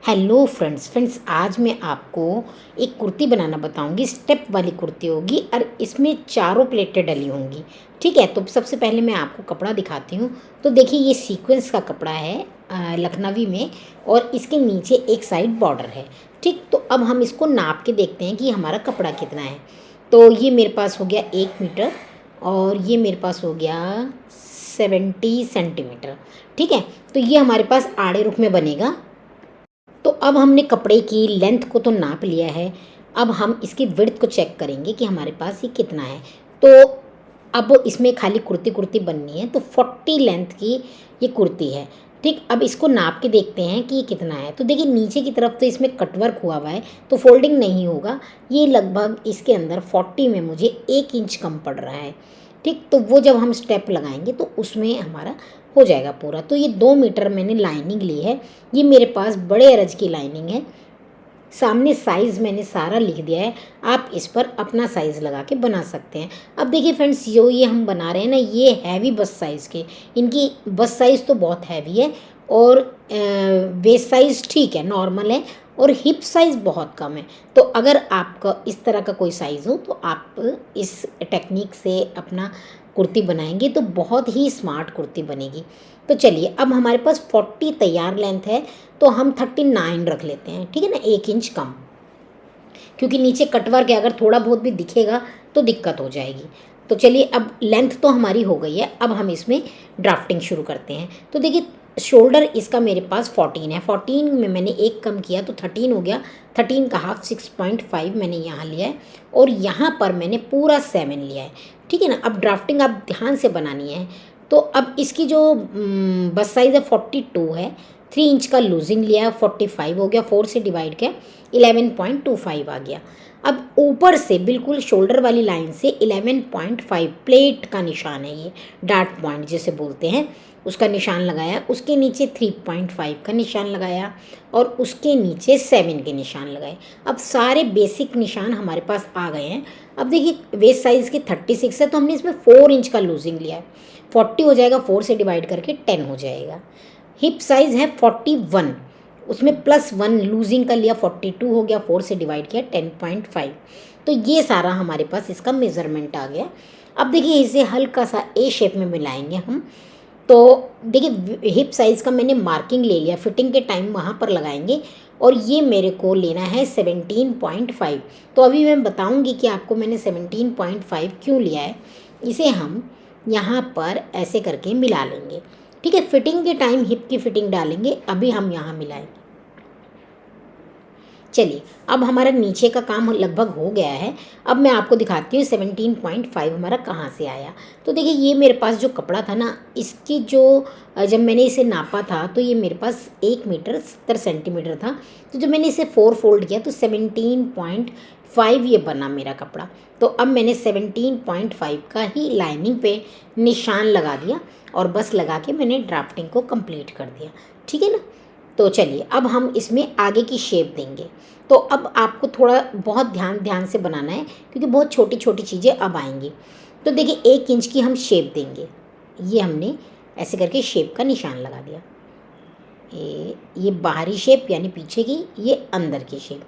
Hello friends आज मैं आपको एक कुर्ती बनाना बताऊंगी। स्टेप वाली कुर्ती होगी और इसमें चारों प्लेटें डली होंगी। ठीक है, तो सबसे पहले मैं आपको कपड़ा दिखाती हूँ। तो देखिए, ये सीक्वेंस का कपड़ा है लखनवी में, और इसके नीचे एक साइड बॉर्डर है। ठीक, तो अब हम इसको नाप के देखते हैं कि हमारा कपड़ा कितना है। तो ये मेरे पास हो गया 1 मीटर, और ये मेरे पास हो गया 70 सेंटीमीटर। ठीक है, तो ये हमारे पास आड़े रुख में बनेगा। तो अब हमने कपड़े की लेंथ को तो नाप लिया है। अब हम इसकी विड्थ को चेक करेंगे कि हमारे पास ये कितना है। तो अब इसमें खाली कुर्ती कुर्ती बननी है, तो 40 लेंथ की ये कुर्ती है। ठीक, अब इसको नाप के देखते हैं कि ये कितना है। तो देखिए, नीचे की तरफ तो इसमें कटवर्क हुआ हुआ है, तो फोल्डिंग नहीं होगा। ये लगभग इसके अंदर 40 में मुझे 1 इंच कम पड़ रहा है। ठीक, तो वो जब हम स्टेप लगाएंगे तो उसमें हमारा हो जाएगा पूरा। तो ये 2 मीटर मैंने लाइनिंग ली है। ये मेरे पास बड़े अरज की लाइनिंग है। सामने साइज़ मैंने सारा लिख दिया है, आप इस पर अपना साइज़ लगा के बना सकते हैं। अब देखिए फ्रेंड्स, जो ये हम बना रहे हैं ना, ये हैवी बस्ट साइज़ के, इनकी बस्ट साइज़ तो बहुत हैवी है, और वेस्ट साइज़ ठीक है, नॉर्मल है, और हिप साइज़ बहुत कम है। तो अगर आपका इस तरह का कोई साइज़ हो तो आप इस टेक्निक से अपना कुर्ती बनाएंगे तो बहुत ही स्मार्ट कुर्ती बनेगी। तो चलिए, अब हमारे पास 40 तैयार लेंथ है, तो हम 39 रख लेते हैं। ठीक है ना, 1 इंच कम, क्योंकि नीचे कटवर्क है, अगर थोड़ा बहुत भी दिखेगा तो दिक्कत हो जाएगी। तो चलिए, अब लेंथ तो हमारी हो गई है, अब हम इसमें ड्राफ्टिंग शुरू करते हैं। तो देखिए, शोल्डर इसका मेरे पास 14 है। 14 में मैंने एक कम किया तो 13 हो गया। 13 का हाफ 6.5 मैंने यहाँ लिया है, और यहाँ पर मैंने पूरा 7 लिया है। ठीक है ना, अब ड्राफ्टिंग आप ध्यान से बनानी है। तो अब इसकी जो बस साइज़ है 42 है। 3 इंच का लूजिंग लिया, 45 हो गया, 4 से डिवाइड किया, 11.25 आ गया। अब ऊपर से बिल्कुल शोल्डर वाली लाइन से 11.5 प्लेट का निशान है, ये डार्ट पॉइंट जिसे बोलते हैं, उसका निशान लगाया। उसके नीचे 3.5 का निशान लगाया, और उसके नीचे 7 के निशान लगाए। अब सारे बेसिक निशान हमारे पास आ गए हैं। अब देखिए, वेस्ट साइज़ की 36 है, तो हमने इसमें 4 इंच का लूजिंग लिया है। 40 हो जाएगा, 4 से डिवाइड करके 10 हो जाएगा। हिप साइज़ है 41, उसमें +1 लूजिंग का लिया, 42 हो गया, 4 से डिवाइड किया, 10.5। तो ये सारा हमारे पास इसका मेज़रमेंट आ गया। अब देखिए, इसे हल्का सा ए शेप में मिलाएंगे हम। तो देखिए, हिप साइज़ का मैंने मार्किंग ले लिया, फिटिंग के टाइम वहाँ पर लगाएंगे, और ये मेरे को लेना है 17.5। तो अभी मैं बताऊँगी कि आपको मैंने 17.5 क्यों लिया है। इसे हम यहाँ पर ऐसे करके मिला लेंगे। ठीक है, फिटिंग के टाइम हिप की फिटिंग डालेंगे, अभी हम यहाँ मिलाएंगे। चलिए, अब हमारा नीचे का काम लगभग हो गया है। अब मैं आपको दिखाती हूँ 17.5 हमारा कहाँ से आया। तो देखिए, ये मेरे पास जो कपड़ा था ना, इसकी जो जब मैंने इसे नापा था तो ये मेरे पास 1 मीटर 70 सेंटीमीटर था। तो जब मैंने इसे 4 फोल्ड किया तो 17.5 ये बना मेरा कपड़ा। तो अब मैंने 17.5 का ही लाइनिंग पे निशान लगा दिया, और बस लगा के मैंने ड्राफ्टिंग को कंप्लीट कर दिया। ठीक है ना। तो चलिए, अब हम इसमें आगे की शेप देंगे। तो अब आपको थोड़ा बहुत ध्यान से बनाना है, क्योंकि बहुत छोटी छोटी चीज़ें अब आएंगी। तो देखिए, 1 इंच की हम शेप देंगे। ये हमने ऐसे करके शेप का निशान लगा दिया। ये बाहरी शेप यानी पीछे की, ये अंदर की शेप,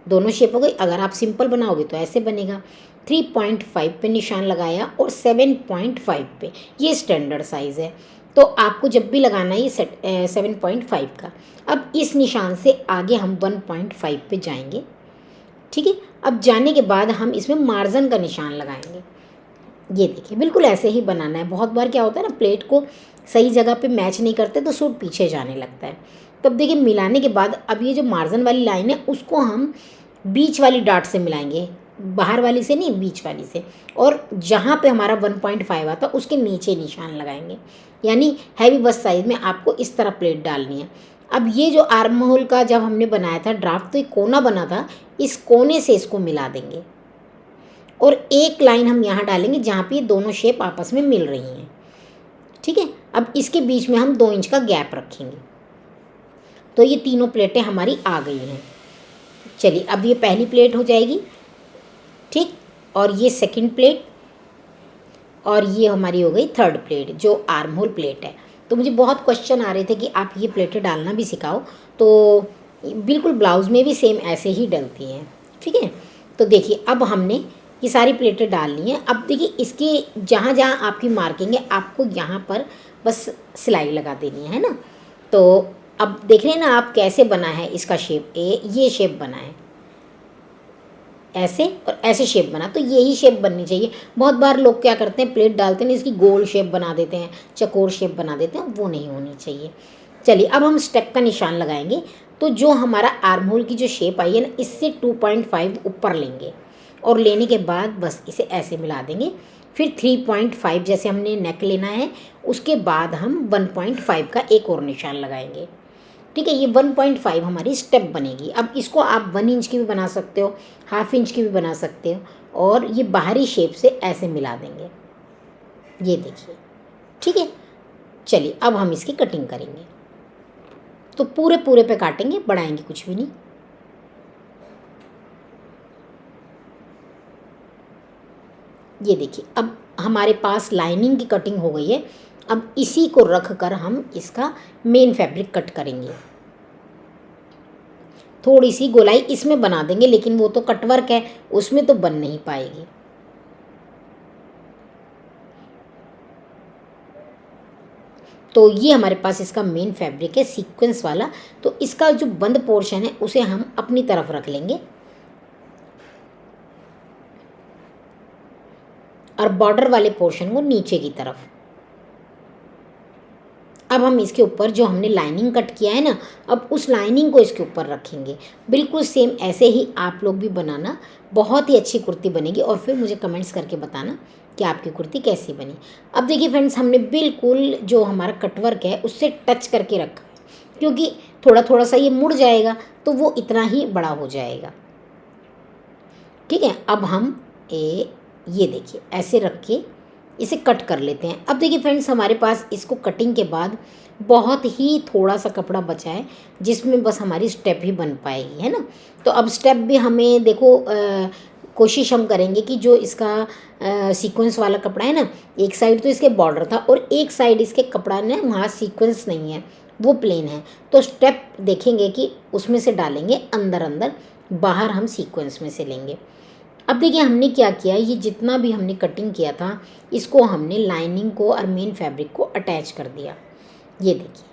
दोनों शेप हो गई। अगर आप सिंपल बनाओगे तो ऐसे बनेगा। 3.5 पे निशान लगाया, और 7.5 पे, ये स्टैंडर्ड साइज़ है। तो आपको जब भी लगाना है ये 7.5 का। अब इस निशान से आगे हम 1.5 पे जाएंगे। ठीक है, अब जाने के बाद हम इसमें मार्जिन का निशान लगाएंगे। ये देखिए, बिल्कुल ऐसे ही बनाना है। बहुत बार क्या होता है ना, प्लेट को सही जगह पे मैच नहीं करते तो सूट पीछे जाने लगता है। तब देखिए, मिलाने के बाद अब ये जो मार्जिन वाली लाइन है उसको हम बीच वाली डाट से मिलाएंगे, बाहर वाली से नहीं, बीच वाली से। और जहाँ पे हमारा 1.5 आता उसके नीचे निशान लगाएंगे। यानी हैवी बस्ट साइज में आपको इस तरह प्लेट डालनी है। अब ये जो आर्म होल का जब हमने बनाया था ड्राफ्ट, तो एक कोना बना था, इस कोने से इसको मिला देंगे, और एक लाइन हम यहाँ डालेंगे जहाँ पे ये दोनों शेप आपस में मिल रही हैं। ठीक है, अब इसके बीच में हम 2 इंच का गैप रखेंगे। तो ये तीनों प्लेटें हमारी आ गई हैं। चलिए, अब ये पहली प्लेट हो जाएगी। ठीक, और ये सेकंड प्लेट, और ये हमारी हो गई थर्ड प्लेट जो आर्म होल प्लेट है। तो मुझे बहुत क्वेश्चन आ रहे थे कि आप ये प्लेटें डालना भी सिखाओ। तो बिल्कुल ब्लाउज़ में भी सेम ऐसे ही डलती हैं, ठीक है। तो देखिए अब हमने ये सारी प्लेटें डाल ली हैं। अब देखिए इसके जहाँ जहाँ आपकी मार्किंग है आपको यहाँ पर बस सिलाई लगा देनी है ना। तो अब देख रहे हैं ना आप कैसे बना है इसका शेप, ये शेप बना है ऐसे, और ऐसे शेप बना, तो यही शेप बननी चाहिए। बहुत बार लोग क्या करते हैं, प्लेट डालते हैं इसकी गोल शेप बना देते हैं, चकोर शेप बना देते हैं, वो नहीं होनी चाहिए। चलिए अब हम स्टेप का निशान लगाएंगे। तो जो हमारा आर्म होल की जो शेप आई है ना, इससे 2.5 ऊपर लेंगे और लेने के बाद बस इसे ऐसे मिला देंगे। फिर 3.5 जैसे हमने नेक लेना है, उसके बाद हम 1.5 का एक और निशान लगाएंगे, ठीक है। ये 1.5 हमारी स्टेप बनेगी। अब इसको आप 1 इंच की भी बना सकते हो, हाफ इंच की भी बना सकते हो, और ये बाहरी शेप से ऐसे मिला देंगे, ये देखिए, ठीक है। चलिए अब हम इसकी कटिंग करेंगे। तो पूरे पूरे पे काटेंगे, बढ़ाएंगे कुछ भी नहीं। ये देखिए अब हमारे पास लाइनिंग की कटिंग हो गई है। अब इसी को रख कर हम इसका मेन फैब्रिक कट करेंगे। थोड़ी सी गोलाई इसमें बना देंगे, लेकिन वो तो कटवर्क है, उसमें तो बन नहीं पाएगी। तो ये हमारे पास इसका मेन फैब्रिक है सीक्वेंस वाला। तो इसका जो बंद पोर्शन है उसे हम अपनी तरफ रख लेंगे और बॉर्डर वाले पोर्शन को नीचे की तरफ। अब हम इसके ऊपर जो हमने लाइनिंग कट किया है ना, अब उस लाइनिंग को इसके ऊपर रखेंगे। बिल्कुल सेम ऐसे ही आप लोग भी बनाना, बहुत ही अच्छी कुर्ती बनेगी। और फिर मुझे कमेंट्स करके बताना कि आपकी कुर्ती कैसी बनी। अब देखिए फ्रेंड्स, हमने बिल्कुल जो हमारा कटवर्क है उससे टच करके रखा है, क्योंकि थोड़ा थोड़ा सा ये मुड़ जाएगा तो वो इतना ही बड़ा हो जाएगा, ठीक है। अब हम ये देखिए ऐसे रख के इसे कट कर लेते हैं। अब देखिए फ्रेंड्स, हमारे पास इसको कटिंग के बाद बहुत ही थोड़ा सा कपड़ा बचा है, जिसमें बस हमारी स्टेप ही बन पाएगी, है ना। तो अब स्टेप भी हमें देखो, कोशिश हम करेंगे कि जो इसका सीक्वेंस वाला कपड़ा है ना, एक साइड तो इसके बॉर्डर था और एक साइड इसके कपड़ा ने वहाँ सीक्वेंस नहीं है, वो प्लेन है। तो स्टेप देखेंगे कि उसमें से डालेंगे अंदर अंदर, बाहर हम सीक्वेंस में से लेंगे। अब देखिए हमने क्या किया, ये जितना भी हमने कटिंग किया था इसको हमने लाइनिंग को और मेन फैब्रिक को अटैच कर दिया। ये देखिए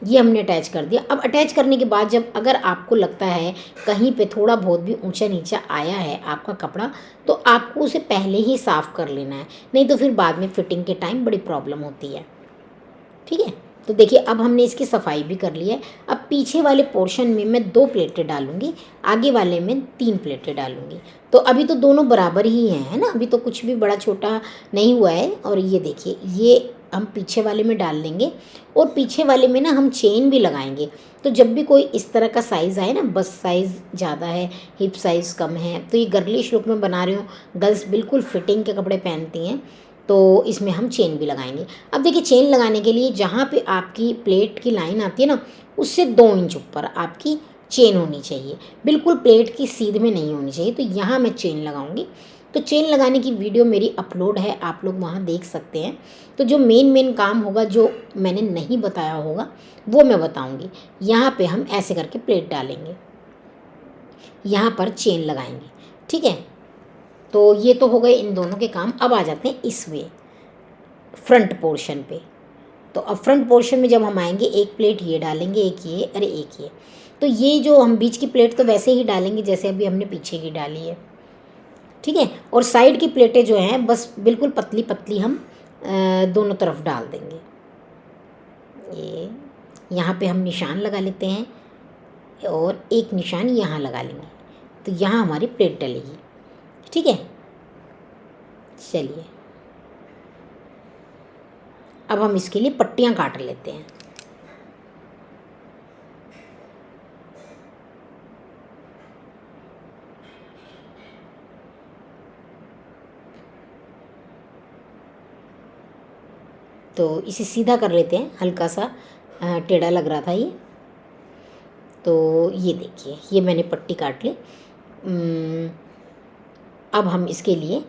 ये हमने अटैच कर दिया। अब अटैच करने के बाद जब अगर आपको लगता है कहीं पे थोड़ा बहुत भी ऊंचा नीचा आया है आपका कपड़ा, तो आपको उसे पहले ही साफ़ कर लेना है, नहीं तो फिर बाद में फिटिंग के टाइम बड़ी प्रॉब्लम होती है, ठीक है। तो देखिए अब हमने इसकी सफाई भी कर ली है। अब पीछे वाले पोर्शन में मैं 2 प्लेटें डालूंगी, आगे वाले में 3 प्लेटें डालूंगी। तो अभी तो दोनों बराबर ही हैं, है ना, अभी तो कुछ भी बड़ा छोटा नहीं हुआ है। और ये देखिए ये हम पीछे वाले में डाल लेंगे, और पीछे वाले में ना हम चेन भी लगाएंगे। तो जब भी कोई इस तरह का साइज़ आए ना, बस साइज़ ज़्यादा है, हिप साइज़ कम है, तो ये गर्लिश लुक में बना रही हूँ, गर्ल्स बिल्कुल फिटिंग के कपड़े पहनती हैं, तो इसमें हम चेन भी लगाएंगे। अब देखिए चेन लगाने के लिए जहाँ पे आपकी प्लेट की लाइन आती है ना, उससे 2 इंच ऊपर आपकी चेन होनी चाहिए, बिल्कुल प्लेट की सीध में नहीं होनी चाहिए। तो यहाँ मैं चेन लगाऊंगी। तो चेन लगाने की वीडियो मेरी अपलोड है, आप लोग वहाँ देख सकते हैं। तो जो मेन काम होगा, जो मैंने नहीं बताया होगा, वो मैं बताऊँगी। यहाँ पर हम ऐसे करके प्लेट डालेंगे, यहाँ पर चेन लगाएंगे, ठीक है। तो ये तो हो गए इन दोनों के काम। अब आ जाते हैं इस वे फ्रंट पोर्शन पे। तो अब फ्रंट पोर्शन में जब हम आएंगे, एक प्लेट ये डालेंगे, एक ये, अरे एक ये। तो ये जो हम बीच की प्लेट तो वैसे ही डालेंगे जैसे अभी हमने पीछे की डाली है, ठीक है। और साइड की प्लेटें जो हैं बस बिल्कुल पतली पतली हम दोनों तरफ डाल देंगे। ये यहाँ पे हम निशान लगा लेते हैं और एक निशान यहाँ लगा लेंगे, तो यहाँ हमारी प्लेट डलेगी, ठीक है। चलिए अब हम इसके लिए पट्टियाँ काट लेते हैं। तो इसे सीधा कर लेते हैं, हल्का सा टेढ़ा लग रहा था ये। तो ये देखिए ये मैंने पट्टी काट ली। अब हम इसके लिए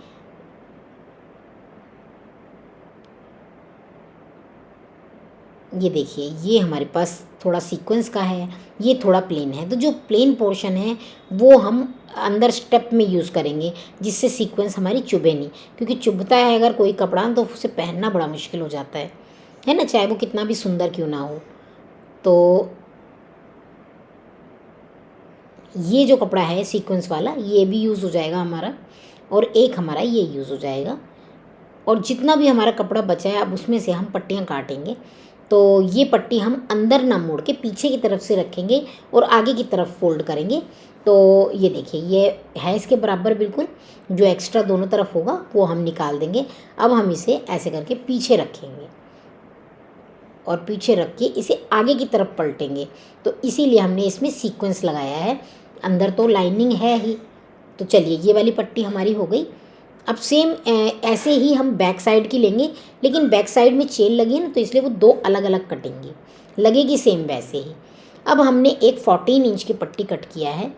ये देखिए, ये हमारे पास थोड़ा सीक्वेंस का है, ये थोड़ा प्लेन है। तो जो प्लेन पोर्शन है वो हम अंदर स्टेप में यूज़ करेंगे, जिससे सीक्वेंस हमारी चुभे नहीं, क्योंकि चुभता है अगर कोई कपड़ा तो उसे पहनना बड़ा मुश्किल हो जाता है ना, चाहे वो कितना भी सुंदर क्यों ना हो। तो ये जो कपड़ा है सीक्वेंस वाला, ये भी यूज़ हो जाएगा हमारा, और एक हमारा ये यूज़ हो जाएगा। और जितना भी हमारा कपड़ा बचा है अब उसमें से हम पट्टियाँ काटेंगे। तो ये पट्टी हम अंदर ना मोड़ के पीछे की तरफ से रखेंगे और आगे की तरफ फोल्ड करेंगे। तो ये देखिए, ये है इसके बराबर बिल्कुल। जो एक्स्ट्रा दोनों तरफ होगा वो हम निकाल देंगे। अब हम इसे ऐसे करके पीछे रखेंगे और पीछे रख के इसे आगे की तरफ पलटेंगे। तो इसीलिए हमने इसमें सीक्वेंस लगाया है, अंदर तो लाइनिंग है ही। तो चलिए, ये वाली पट्टी हमारी हो गई। अब सेम ऐसे ही हम बैक साइड की लेंगे, लेकिन बैक साइड में चेन लगी है ना, तो इसलिए वो दो अलग अलग कटेंगी, लगेगी सेम वैसे ही। अब हमने एक 14 इंच की पट्टी कट किया है।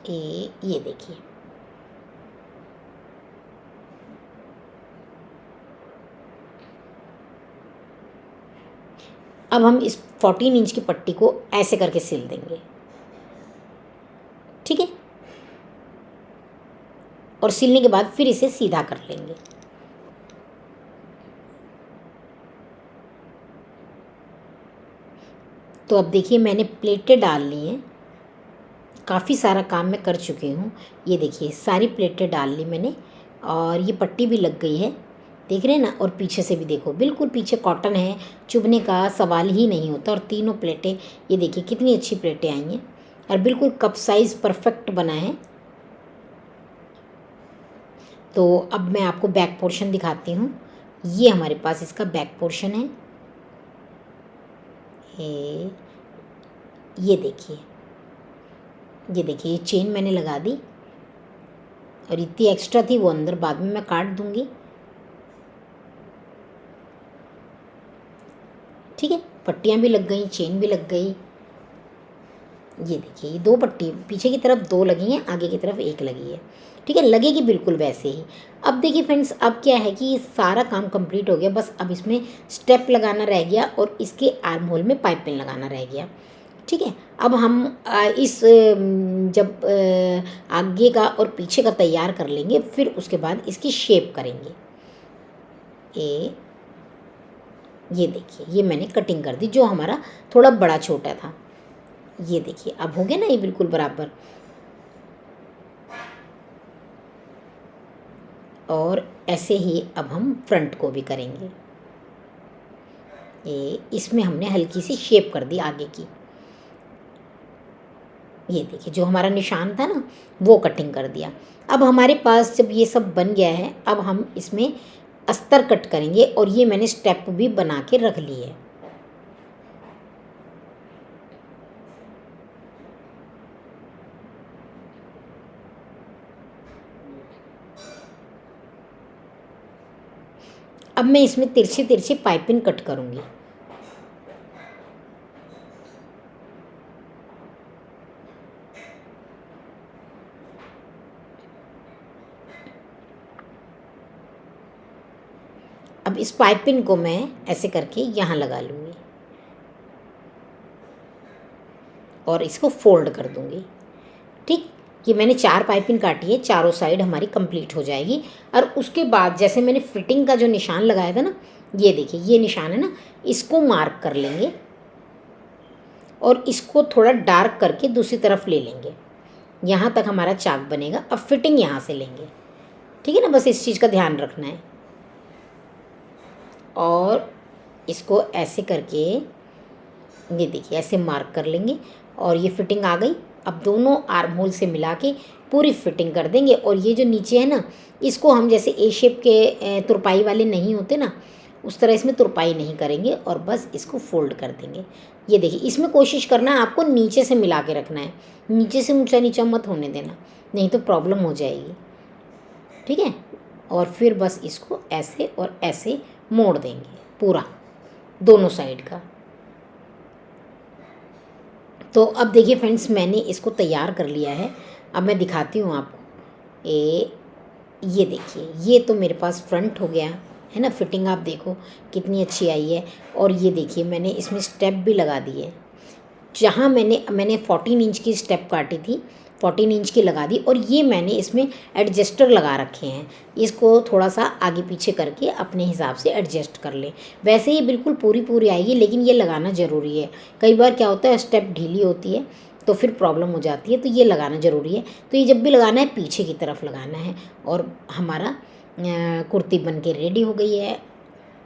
ये देखिए, अब हम इस 14 इंच की पट्टी को ऐसे करके सिल देंगे, ठीक है। और सिलने के बाद फिर इसे सीधा कर लेंगे। तो अब देखिए, मैंने प्लेटें डाल ली हैं, काफ़ी सारा काम मैं कर चुकी हूँ। ये देखिए, सारी प्लेटें डाल ली मैंने, और ये पट्टी भी लग गई है, देख रहे हैं ना। और पीछे से भी देखो, बिल्कुल पीछे कॉटन है, चुभने का सवाल ही नहीं होता। और तीनों प्लेटें, ये देखिए कितनी अच्छी प्लेटें आई हैं, और बिल्कुल कप साइज़ परफेक्ट बना है। तो अब मैं आपको बैक पोर्शन दिखाती हूँ। ये हमारे पास इसका बैक पोर्शन है। ये देखिए, ये देखिए, ये चेन मैंने लगा दी, और इतनी एक्स्ट्रा थी वो अंदर बाद में मैं काट दूंगी, ठीक है। पट्टियाँ भी लग गई, चेन भी लग गई। ये देखिए, ये दो पट्टी पीछे की तरफ दो लगी हैं, आगे की तरफ एक लगी है, ठीक है, लगेगी बिल्कुल वैसे ही। अब देखिए फ्रेंड्स, अब क्या है कि ये सारा काम कंप्लीट हो गया, बस अब इसमें स्टेप लगाना रह गया और इसके आर्म होल में पाइपिंग लगाना रह गया, ठीक है। अब हम जब आगे का और पीछे का तैयार कर लेंगे, फिर उसके बाद इसकी शेप करेंगे। ये देखिए, ये मैंने कटिंग कर दी, जो हमारा थोड़ा बड़ा छोटा था। ये देखिए, अब हो गया ना ये बिल्कुल बराबर। और ऐसे ही अब हम फ्रंट को भी करेंगे। इसमें हमने हल्की सी शेप कर दी आगे की। ये देखिए, जो हमारा निशान था ना, वो कटिंग कर दिया। अब हमारे पास जब ये सब बन गया है, अब हम इसमें अस्तर कट करेंगे, और ये मैंने स्टेप भी बना के रख ली है। अब मैं इसमें तिरछे तिरछे पाइपिंग कट करूँगी। अब इस पाइपिंग को मैं ऐसे करके यहाँ लगा लूँगी और इसको फोल्ड कर दूँगी, ठीक। ये मैंने 4 पाइपिंग काटी है, चारों साइड हमारी कंप्लीट हो जाएगी। और उसके बाद जैसे मैंने फिटिंग का जो निशान लगाया था ना, ये देखिए, ये निशान है ना, इसको मार्क कर लेंगे और इसको थोड़ा डार्क करके दूसरी तरफ ले लेंगे। यहाँ तक हमारा चाक बनेगा। अब फिटिंग यहाँ से लेंगे, ठीक है ना, बस इस चीज़ का ध्यान रखना है। और इसको ऐसे करके, ये देखिए, ऐसे मार्क कर लेंगे और ये फिटिंग आ गई। अब दोनों आर्म होल से मिला के पूरी फिटिंग कर देंगे। और ये जो नीचे है ना, इसको हम जैसे ए शेप के तुरपाई वाले नहीं होते ना, उस तरह इसमें तुरपाई नहीं करेंगे और बस इसको फोल्ड कर देंगे। ये देखिए, इसमें कोशिश करना है आपको नीचे से मिला के रखना है, नीचे से ऊंचा नीचा मत होने देना, नहीं तो प्रॉब्लम हो जाएगी, ठीक है। और फिर बस इसको ऐसे और ऐसे मोड़ देंगे पूरा, दोनों साइड का। तो अब देखिए फ्रेंड्स, मैंने इसको तैयार कर लिया है। अब मैं दिखाती हूँ आपको। ये देखिए, ये तो मेरे पास फ्रंट हो गया है ना। फिटिंग आप देखो कितनी अच्छी आई है। और ये देखिए मैंने इसमें स्टेप भी लगा दिए। जहाँ मैंने 14 इंच की स्टेप काटी थी, 14 इंच की लगा दी। और ये मैंने इसमें एडजस्टर लगा रखे हैं, इसको थोड़ा सा आगे पीछे करके अपने हिसाब से एडजस्ट कर लें। वैसे ये बिल्कुल पूरी पूरी आएगी, लेकिन ये लगाना ज़रूरी है। कई बार क्या होता है स्टेप ढीली होती है तो फिर प्रॉब्लम हो जाती है, तो ये लगाना ज़रूरी है। तो ये जब भी लगाना है पीछे की तरफ लगाना है। और हमारा कुर्ती बन के रेडी हो गई है।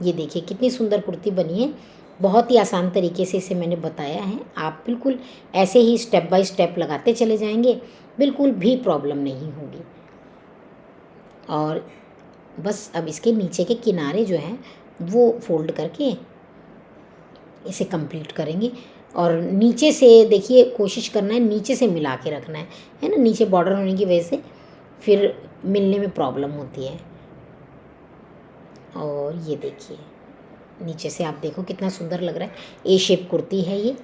ये देखिए कितनी सुंदर कुर्ती बनी है। बहुत ही आसान तरीके से इसे मैंने बताया है। आप बिल्कुल ऐसे ही स्टेप बाय स्टेप लगाते चले जाएंगे, बिल्कुल भी प्रॉब्लम नहीं होगी। और बस अब इसके नीचे के किनारे जो हैं वो फोल्ड करके इसे कंप्लीट करेंगे। और नीचे से देखिए कोशिश करना है नीचे से मिला के रखना है ना। नीचे बॉर्डर होने की वजह से फिर मिलने में प्रॉब्लम होती है। और ये देखिए नीचे से आप देखो कितना सुंदर लग रहा है। ए शेप कुर्ती है ये।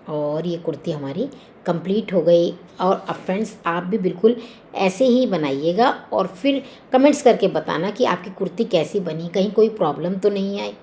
और ये कुर्ती हमारी कंप्लीट हो गई। और अब फ्रेंड्स आप भी बिल्कुल ऐसे ही बनाइएगा और फिर कमेंट्स करके बताना कि आपकी कुर्ती कैसी बनी, कहीं कोई प्रॉब्लम तो नहीं आई।